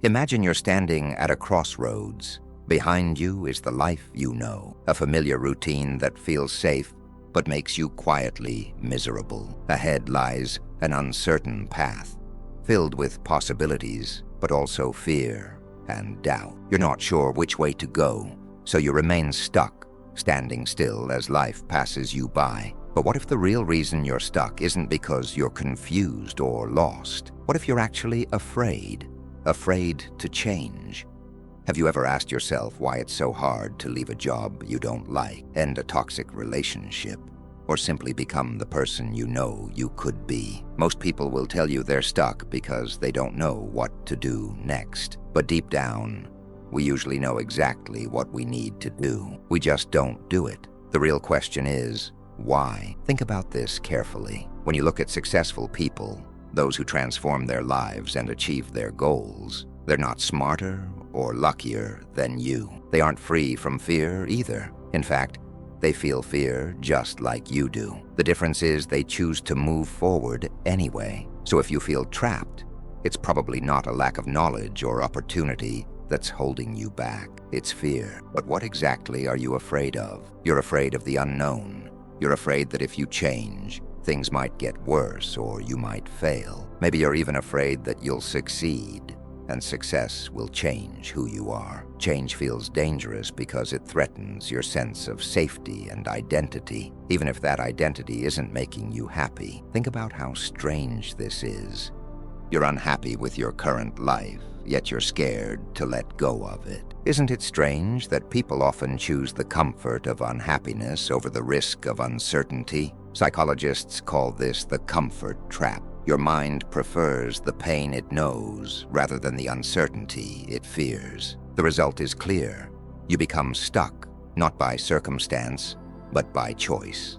Imagine you're standing at a crossroads. Behind you is the life you know, a familiar routine that feels safe but makes you quietly miserable. Ahead lies an uncertain path, filled with possibilities, but also fear and doubt. You're not sure which way to go, so you remain stuck, standing still as life passes you by. But what if the real reason you're stuck isn't because you're confused or lost? What if you're actually afraid to change? Have you ever asked yourself why it's so hard to leave a job you don't like, end a toxic relationship, or simply become the person you know you could be? Most people will tell you they're stuck because they don't know what to do next. But deep down, we usually know exactly what we need to do. We just don't do it. The real question is, why? Think about this carefully. When you look at successful people, those who transform their lives and achieve their goals, they're not smarter or luckier than you. They aren't free from fear either. In fact, they feel fear just like you do. The difference is they choose to move forward anyway. So if you feel trapped, it's probably not a lack of knowledge or opportunity that's holding you back. It's fear. But what exactly are you afraid of? You're afraid of the unknown. You're afraid that if you change, things might get worse or you might fail. Maybe you're even afraid that you'll succeed, and success will change who you are. Change feels dangerous because it threatens your sense of safety and identity, even if that identity isn't making you happy. Think about how strange this is. You're unhappy with your current life, yet you're scared to let go of it. Isn't it strange that people often choose the comfort of unhappiness over the risk of uncertainty? Psychologists call this the comfort trap. Your mind prefers the pain it knows rather than the uncertainty it fears. The result is clear. You become stuck, not by circumstance, but by choice.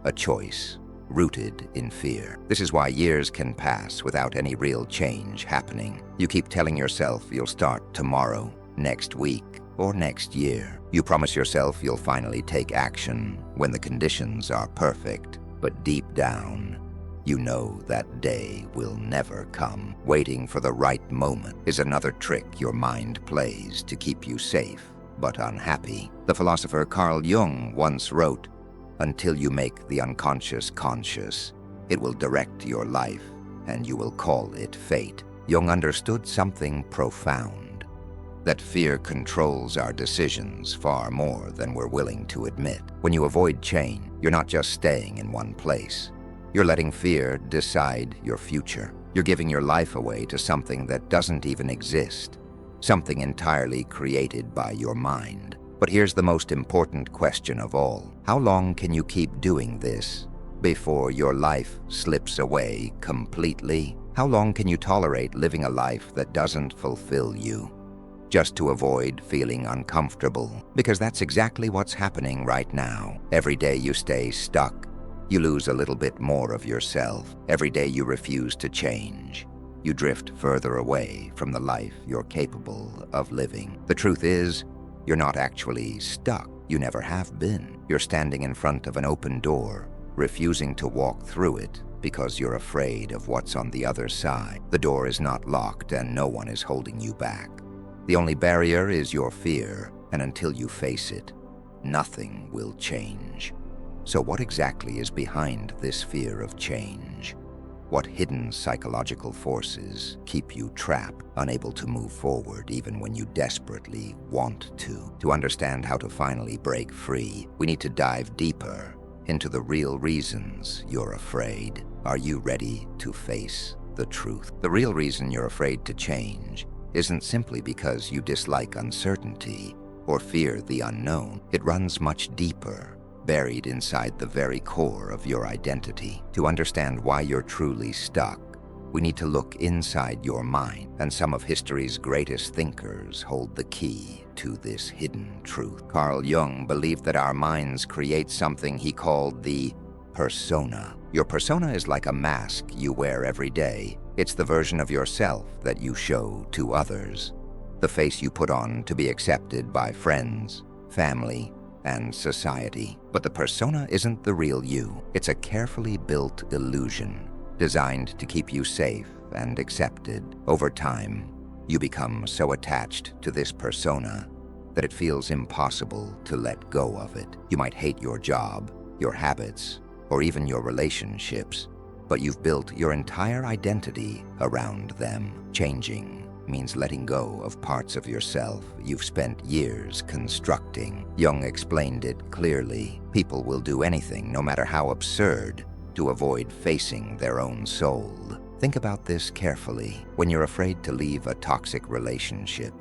A choice rooted in fear. This is why years can pass without any real change happening. You keep telling yourself you'll start tomorrow, next week, or next year. You promise yourself you'll finally take action when the conditions are perfect. But deep down, you know that day will never come. Waiting for the right moment is another trick your mind plays to keep you safe but unhappy. The philosopher Carl Jung once wrote, "Until you make the unconscious conscious, it will direct your life and you will call it fate." Jung understood something profound, that fear controls our decisions far more than we're willing to admit. When you avoid change, you're not just staying in one place. You're letting fear decide your future. You're giving your life away to something that doesn't even exist, something entirely created by your mind. But here's the most important question of all. How long can you keep doing this before your life slips away completely? How long can you tolerate living a life that doesn't fulfill you, just to avoid feeling uncomfortable? Because that's exactly what's happening right now. Every day you stay stuck, you lose a little bit more of yourself. Every day you refuse to change, you drift further away from the life you're capable of living. The truth is, you're not actually stuck. You never have been. You're standing in front of an open door, refusing to walk through it because you're afraid of what's on the other side. The door is not locked and no one is holding you back. The only barrier is your fear, and until you face it, nothing will change. So what exactly is behind this fear of change? What hidden psychological forces keep you trapped, unable to move forward even when you desperately want to? To understand how to finally break free, we need to dive deeper into the real reasons you're afraid. Are you ready to face the truth? The real reason you're afraid to change isn't simply because you dislike uncertainty or fear the unknown. It runs much deeper, buried inside the very core of your identity. To understand why you're truly stuck, we need to look inside your mind, and some of history's greatest thinkers hold the key to this hidden truth. Carl Jung believed that our minds create something he called the persona. Your persona is like a mask you wear every day. It's the version of yourself that you show to others, the face you put on to be accepted by friends, family, and society. But the persona isn't the real you. It's a carefully built illusion designed to keep you safe and accepted. Over time, You become so attached to this persona that it feels impossible to let go of it. You might hate your job, your habits, or even your relationships, but you've built your entire identity around them. Changing means letting go of parts of yourself you've spent years constructing. Jung explained it clearly. People will do anything, no matter how absurd, to avoid facing their own soul. Think about this carefully. When you're afraid to leave a toxic relationship,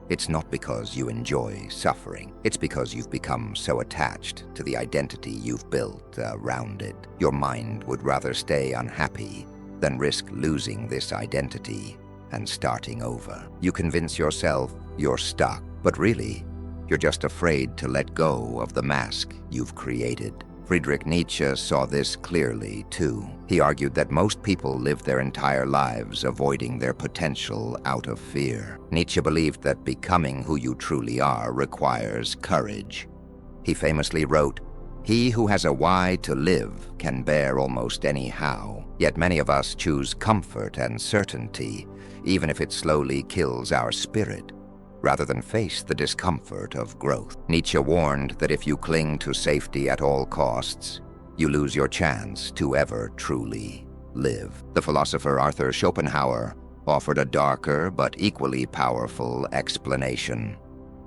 it's not because you enjoy suffering. It's because you've become so attached to the identity you've built around it. Your mind would rather stay unhappy than risk losing this identity and starting over. You convince yourself you're stuck, but really, you're just afraid to let go of the mask you've created. Friedrich Nietzsche saw this clearly, too. He argued that most people live their entire lives avoiding their potential out of fear. Nietzsche believed that becoming who you truly are requires courage. He famously wrote, "He who has a why to live can bear almost any how." Yet many of us choose comfort and certainty, even if it slowly kills our spirit, rather than face the discomfort of growth. Nietzsche warned that if you cling to safety at all costs, you lose your chance to ever truly live. The philosopher Arthur Schopenhauer offered a darker but equally powerful explanation.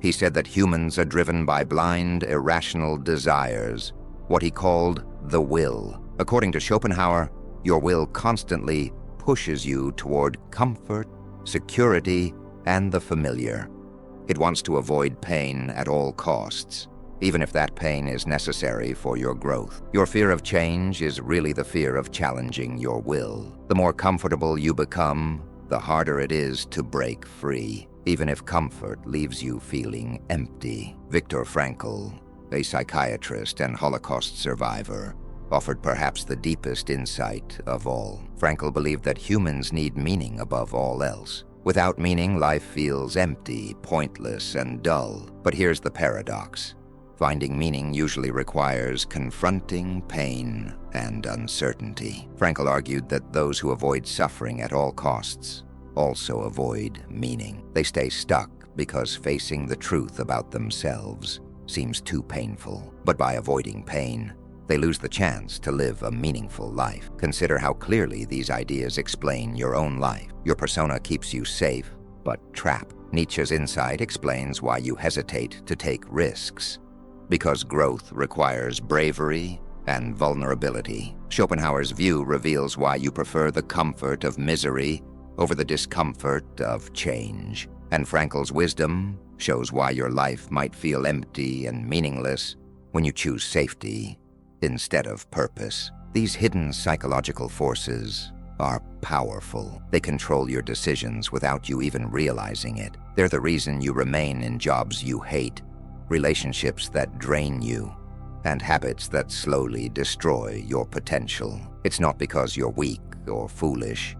He said that humans are driven by blind, irrational desires, what he called the will. According to Schopenhauer, your will constantly pushes you toward comfort, security, and the familiar. It wants to avoid pain at all costs, even if that pain is necessary for your growth. Your fear of change is really the fear of challenging your will. The more comfortable you become, the harder it is to break free, even if comfort leaves you feeling empty. Viktor Frankl, a psychiatrist and Holocaust survivor, offered perhaps the deepest insight of all. Frankl believed that humans need meaning above all else. Without meaning, life feels empty, pointless, and dull. But here's the paradox. Finding meaning usually requires confronting pain and uncertainty. Frankl argued that those who avoid suffering at all costs also avoid meaning. They stay stuck because facing the truth about themselves seems too painful. But by avoiding pain, they lose the chance to live a meaningful life. Consider how clearly these ideas explain your own life. Your persona keeps you safe, but trapped. Nietzsche's insight explains why you hesitate to take risks. Because growth requires bravery and vulnerability. Schopenhauer's view reveals why you prefer the comfort of misery over the discomfort of change. And Frankl's wisdom shows why your life might feel empty and meaningless when you choose safety instead of purpose. These hidden psychological forces are powerful. They control your decisions without you even realizing it. They're the reason you remain in jobs you hate, relationships that drain you, and habits that slowly destroy your potential. It's not because you're weak or foolish.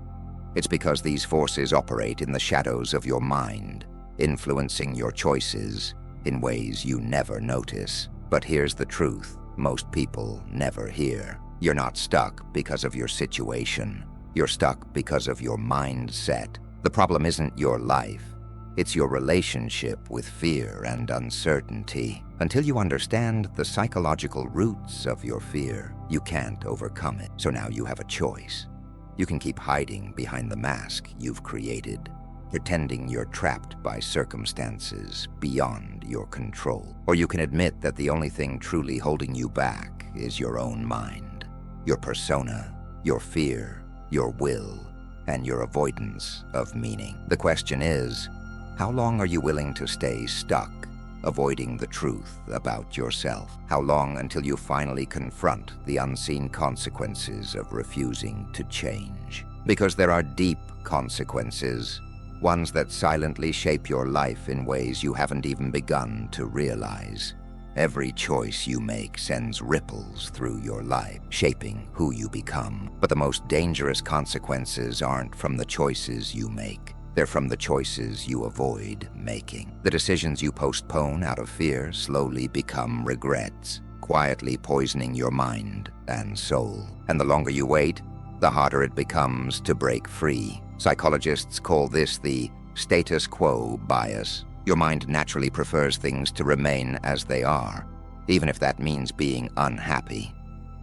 It's because these forces operate in the shadows of your mind, influencing your choices in ways you never notice. But here's the truth most people never hear. You're not stuck because of your situation. You're stuck because of your mindset. The problem isn't your life. It's your relationship with fear and uncertainty. Until you understand the psychological roots of your fear, you can't overcome it. So now you have a choice. You can keep hiding behind the mask you've created, pretending you're trapped by circumstances beyond your control. Or you can admit that the only thing truly holding you back is your own mind, your persona, your fear, your will, and your avoidance of meaning. The question is, how long are you willing to stay stuck, avoiding the truth about yourself? How long until you finally confront the unseen consequences of refusing to change? Because there are deep consequences, ones that silently shape your life in ways you haven't even begun to realize. Every choice you make sends ripples through your life, shaping who you become. But the most dangerous consequences aren't from the choices you make. They're from the choices you avoid making. The decisions you postpone out of fear slowly become regrets, quietly poisoning your mind and soul. And the longer you wait, the harder it becomes to break free. Psychologists call this the status quo bias. Your mind naturally prefers things to remain as they are, even if that means being unhappy.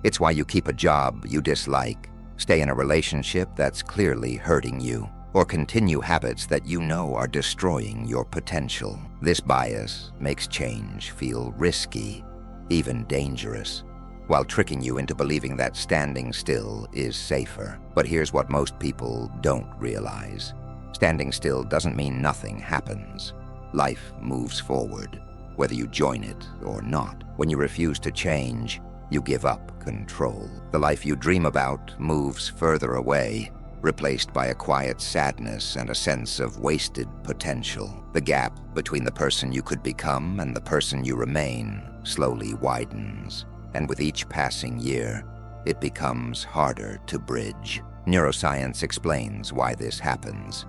It's why you keep a job you dislike, stay in a relationship that's clearly hurting you, or continue habits that you know are destroying your potential. This bias makes change feel risky, even dangerous, while tricking you into believing that standing still is safer. But here's what most people don't realize. Standing still doesn't mean nothing happens. Life moves forward, whether you join it or not. When you refuse to change, you give up control. The life you dream about moves further away, replaced by a quiet sadness and a sense of wasted potential. The gap between the person you could become and the person you remain slowly widens, and with each passing year, it becomes harder to bridge. Neuroscience explains why this happens.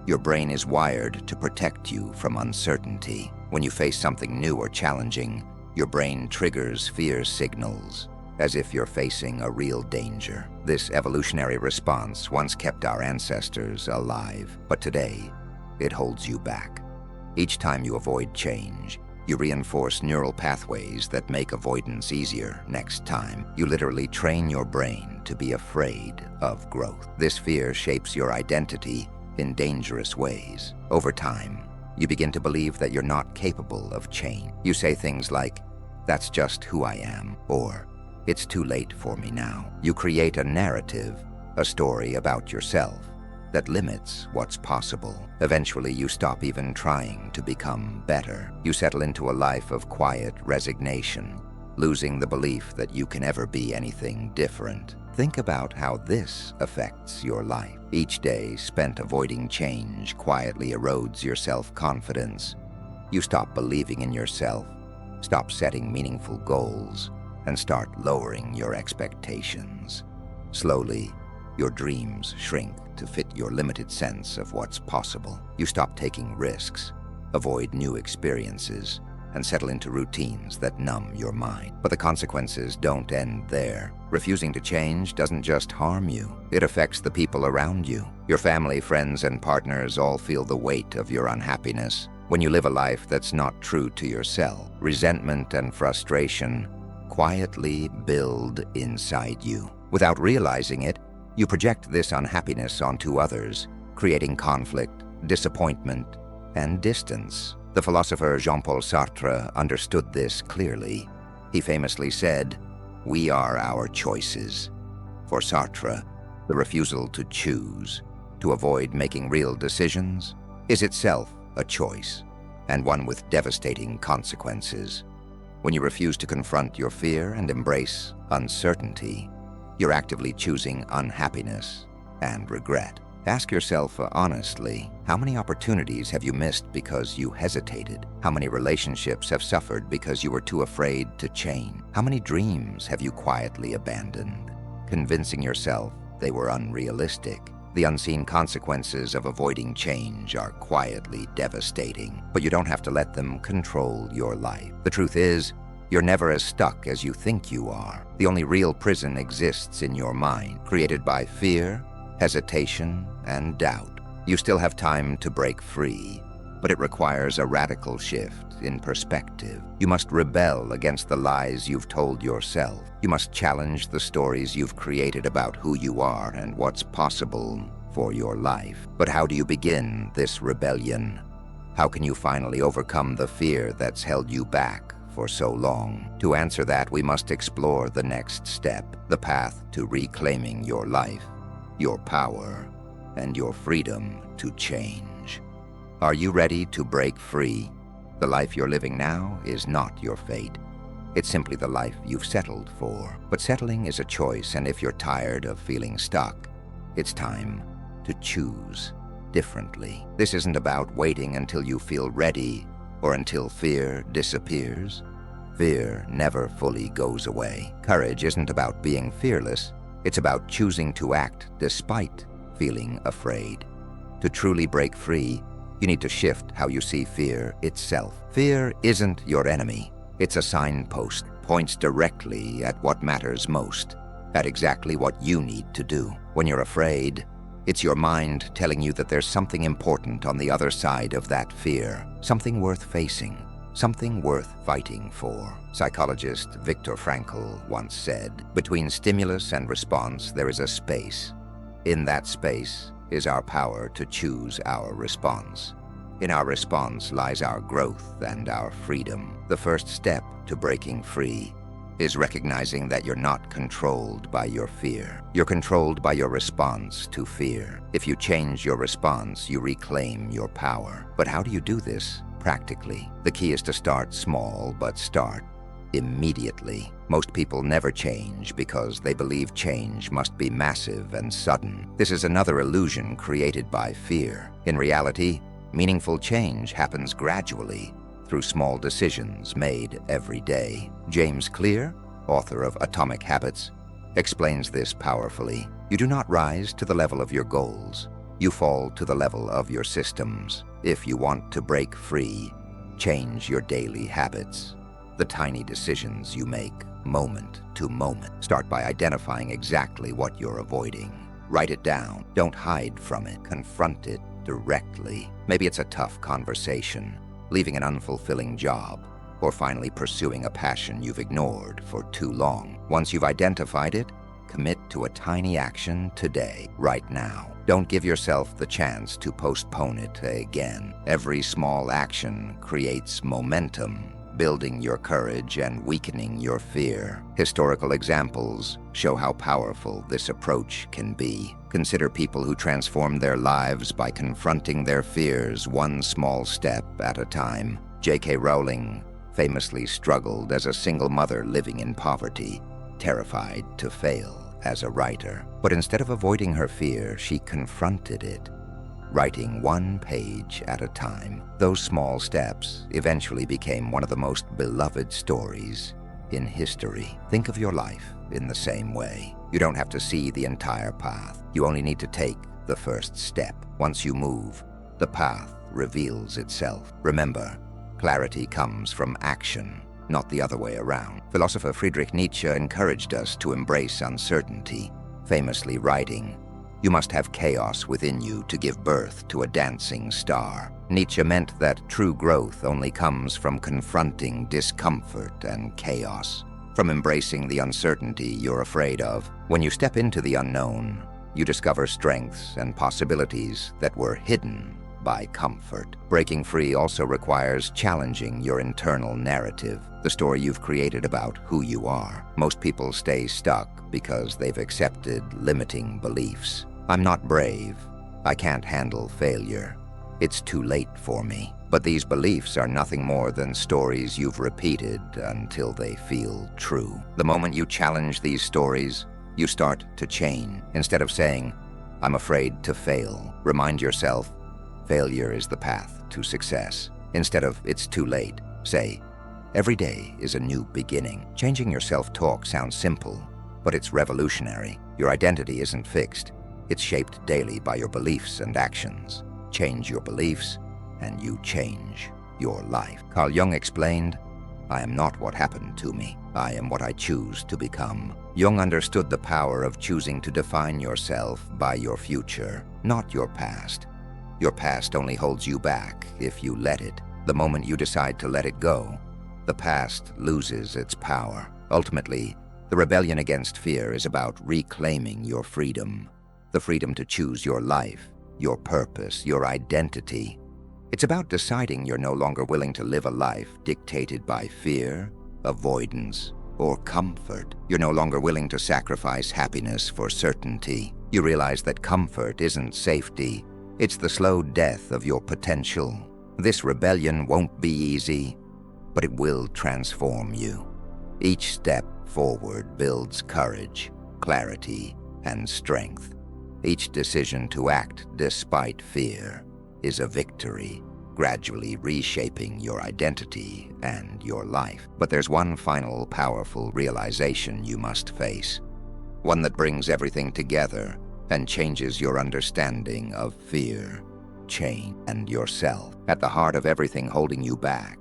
Your brain is wired to protect you from uncertainty. When you face something new or challenging, your brain triggers fear signals, as if you're facing a real danger. This evolutionary response once kept our ancestors alive, but today, it holds you back. Each time you avoid change, you reinforce neural pathways that make avoidance easier next time. You literally train your brain to be afraid of growth. This fear shapes your identity in dangerous ways. Over time, you begin to believe that you're not capable of change. You say things like, "That's just who I am," or "It's too late for me now." You create a narrative, a story about yourself, that limits what's possible. Eventually, you stop even trying to become better. You settle into a life of quiet resignation, losing the belief that you can ever be anything different. Think about how this affects your life. Each day spent avoiding change quietly erodes your self-confidence. You stop believing in yourself, stop setting meaningful goals, and start lowering your expectations. Slowly, your dreams shrink to fit your limited sense of what's possible. You stop taking risks, avoid new experiences, and settle into routines that numb your mind. But the consequences don't end there. Refusing to change doesn't just harm you, it affects the people around you. Your family, friends, and partners all feel the weight of your unhappiness. When you live a life that's not true to yourself, resentment and frustration quietly build inside you. Without realizing it, you project this unhappiness onto others, creating conflict, disappointment, and distance. The philosopher Jean-Paul Sartre understood this clearly. He famously said, "We are our choices." For Sartre, the refusal to choose, to avoid making real decisions, is itself a choice, and one with devastating consequences. When you refuse to confront your fear and embrace uncertainty, you're actively choosing unhappiness and regret. Ask yourself honestly, how many opportunities have you missed because you hesitated? How many relationships have suffered because you were too afraid to change? How many dreams have you quietly abandoned, convincing yourself they were unrealistic? The unseen consequences of avoiding change are quietly devastating, but you don't have to let them control your life. The truth is, you're never as stuck as you think you are. The only real prison exists in your mind, created by fear, hesitation, and doubt. You still have time to break free, but it requires a radical shift in perspective. You must rebel against the lies you've told yourself. You must challenge the stories you've created about who you are and what's possible for your life. But how do you begin this rebellion? How can you finally overcome the fear that's held you back for so long? To answer that, we must explore the next step, the path to reclaiming your life, your power, and your freedom to change. Are you ready to break free? The life you're living now is not your fate. It's simply the life you've settled for. But settling is a choice, and if you're tired of feeling stuck, it's time to choose differently. This isn't about waiting until you feel ready or until fear disappears. Fear never fully goes away. Courage isn't about being fearless. It's about choosing to act despite feeling afraid. To truly break free, you need to shift how you see fear itself. Fear isn't your enemy. It's a signpost, points directly at what matters most, at exactly what you need to do. When you're afraid, It's your mind telling you that there's something important on the other side of that fear, something worth facing, something worth fighting for. Psychologist Viktor Frankl once said, "Between stimulus and response, there is a space. In that space is our power to choose our response. In our response lies our growth and our freedom." The first step to breaking free is recognizing that you're not controlled by your fear. You're controlled by your response to fear. If you change your response, you reclaim your power. But how do you do this practically? The key is to start small, but start immediately. Most people never change because they believe change must be massive and sudden. This is another illusion created by fear. In reality, meaningful change happens gradually, through small decisions made every day. James Clear, author of Atomic Habits, explains this powerfully. You do not rise to the level of your goals. You fall to the level of your systems. If you want to break free, change your daily habits. The tiny decisions you make, moment to moment. Start by identifying exactly what you're avoiding. Write it down. Don't hide from it. Confront it directly. Maybe it's a tough conversation, leaving an unfulfilling job, or finally pursuing a passion you've ignored for too long. Once you've identified it, commit to a tiny action today, right now. Don't give yourself the chance to postpone it again. Every small action creates momentum, building your courage and weakening your fear. Historical examples show how powerful this approach can be. Consider people who transformed their lives by confronting their fears one small step at a time. J.K. Rowling famously struggled as a single mother living in poverty, terrified to fail as a writer. But instead of avoiding her fear, she confronted it, writing one page at a time. Those small steps eventually became one of the most beloved stories in history. Think of your life in the same way. You don't have to see the entire path. You only need to take the first step. Once you move, the path reveals itself. Remember, clarity comes from action, not the other way around. Philosopher Friedrich Nietzsche encouraged us to embrace uncertainty, famously writing, "You must have chaos within you to give birth to a dancing star." Nietzsche meant that true growth only comes from confronting discomfort and chaos, from embracing the uncertainty you're afraid of. When you step into the unknown, you discover strengths and possibilities that were hidden by comfort. Breaking free also requires challenging your internal narrative, the story you've created about who you are. Most people stay stuck because they've accepted limiting beliefs. "I'm not brave. I can't handle failure. It's too late for me." But these beliefs are nothing more than stories you've repeated until they feel true. The moment you challenge these stories, you start to change. Instead of saying, "I'm afraid to fail," remind yourself, "Failure is the path to success." Instead of "It's too late," say, "Every day is a new beginning." Changing your self-talk sounds simple, but it's revolutionary. Your identity isn't fixed. It's shaped daily by your beliefs and actions. Change your beliefs, and you change your life. Carl Jung explained, "I am not what happened to me. I am what I choose to become." Jung understood the power of choosing to define yourself by your future, not your past. Your past only holds you back if you let it. The moment you decide to let it go, the past loses its power. Ultimately, the rebellion against fear is about reclaiming your freedom, the freedom to choose your life, your purpose, your identity. It's about deciding you're no longer willing to live a life dictated by fear, avoidance, or comfort. You're no longer willing to sacrifice happiness for certainty. You realize that comfort isn't safety. It's the slow death of your potential. This rebellion won't be easy, but it will transform you. Each step forward builds courage, clarity, and strength. Each decision to act despite fear is a victory, gradually reshaping your identity and your life. But there's one final powerful realization you must face, one that brings everything together and changes your understanding of fear, change, and yourself. At the heart of everything holding you back,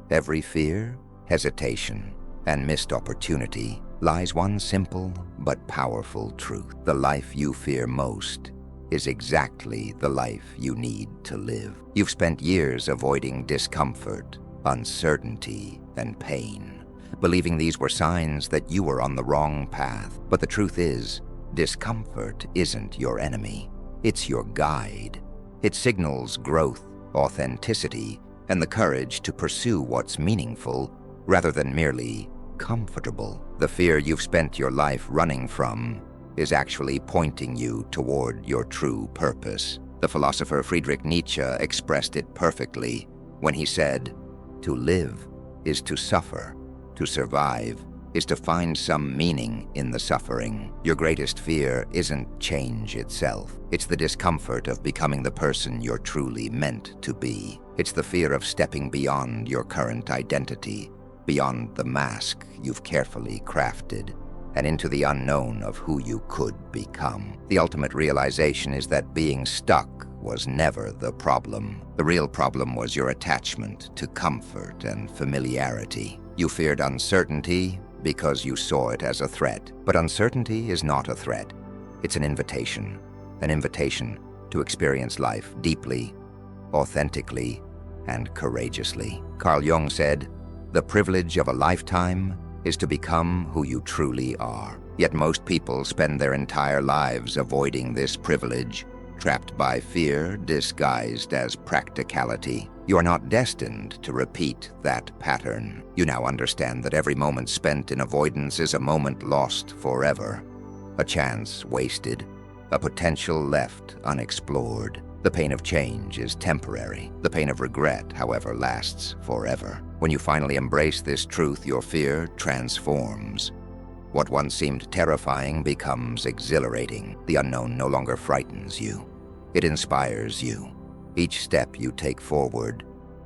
every fear, hesitation, and missed opportunity, lies one simple but powerful truth. The life you fear most is exactly the life you need to live. You've spent years avoiding discomfort, uncertainty, and pain, believing these were signs that you were on the wrong path. But the truth is, discomfort isn't your enemy. It's your guide. It signals growth, authenticity, and the courage to pursue what's meaningful rather than merely comfortable. The fear you've spent your life running from is actually pointing you toward your true purpose. The philosopher Friedrich Nietzsche expressed it perfectly when he said, "To live is to suffer. To survive is to find some meaning in the suffering." Your greatest fear isn't change itself. It's the discomfort of becoming the person you're truly meant to be. It's the fear of stepping beyond your current identity, beyond the mask you've carefully crafted, and into the unknown of who you could become. The ultimate realization is that being stuck was never the problem. The real problem was your attachment to comfort and familiarity. You feared uncertainty because you saw it as a threat. But uncertainty is not a threat. It's an invitation to experience life deeply, authentically, and courageously. Carl Jung said, "The privilege of a lifetime is to become who you truly are." Yet most people spend their entire lives avoiding this privilege, trapped by fear disguised as practicality. You are not destined to repeat that pattern. You now understand that every moment spent in avoidance is a moment lost forever, a chance wasted, a potential left unexplored. The pain of change is temporary. The pain of regret, however, lasts forever. When you finally embrace this truth, your fear transforms. What once seemed terrifying becomes exhilarating. The unknown no longer frightens you. It inspires you. Each step you take forward,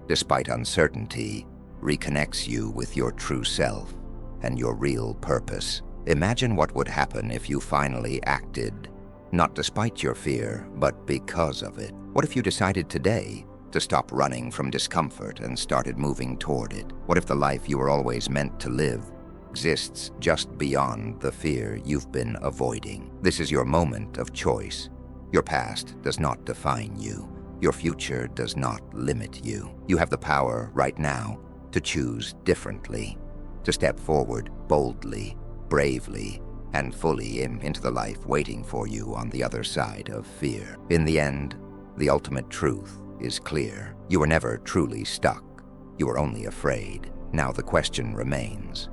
despite uncertainty, reconnects you with your true self and your real purpose. Imagine what would happen if you finally acted, not despite your fear, but because of it. What if you decided today to stop running from discomfort and started moving toward it? What if the life you were always meant to live exists just beyond the fear you've been avoiding? This is your moment of choice. Your past does not define you. Your future does not limit you. You have the power right now to choose differently, to step forward boldly, bravely, and fully into the life waiting for you on the other side of fear. In the end, the ultimate truth is clear. You were never truly stuck. You were only afraid. Now the question remains,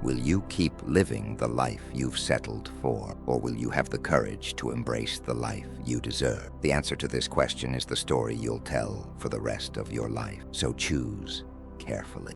will you keep living the life you've settled for, or will you have the courage to embrace the life you deserve? The answer to this question is the story you'll tell for the rest of your life. So choose carefully.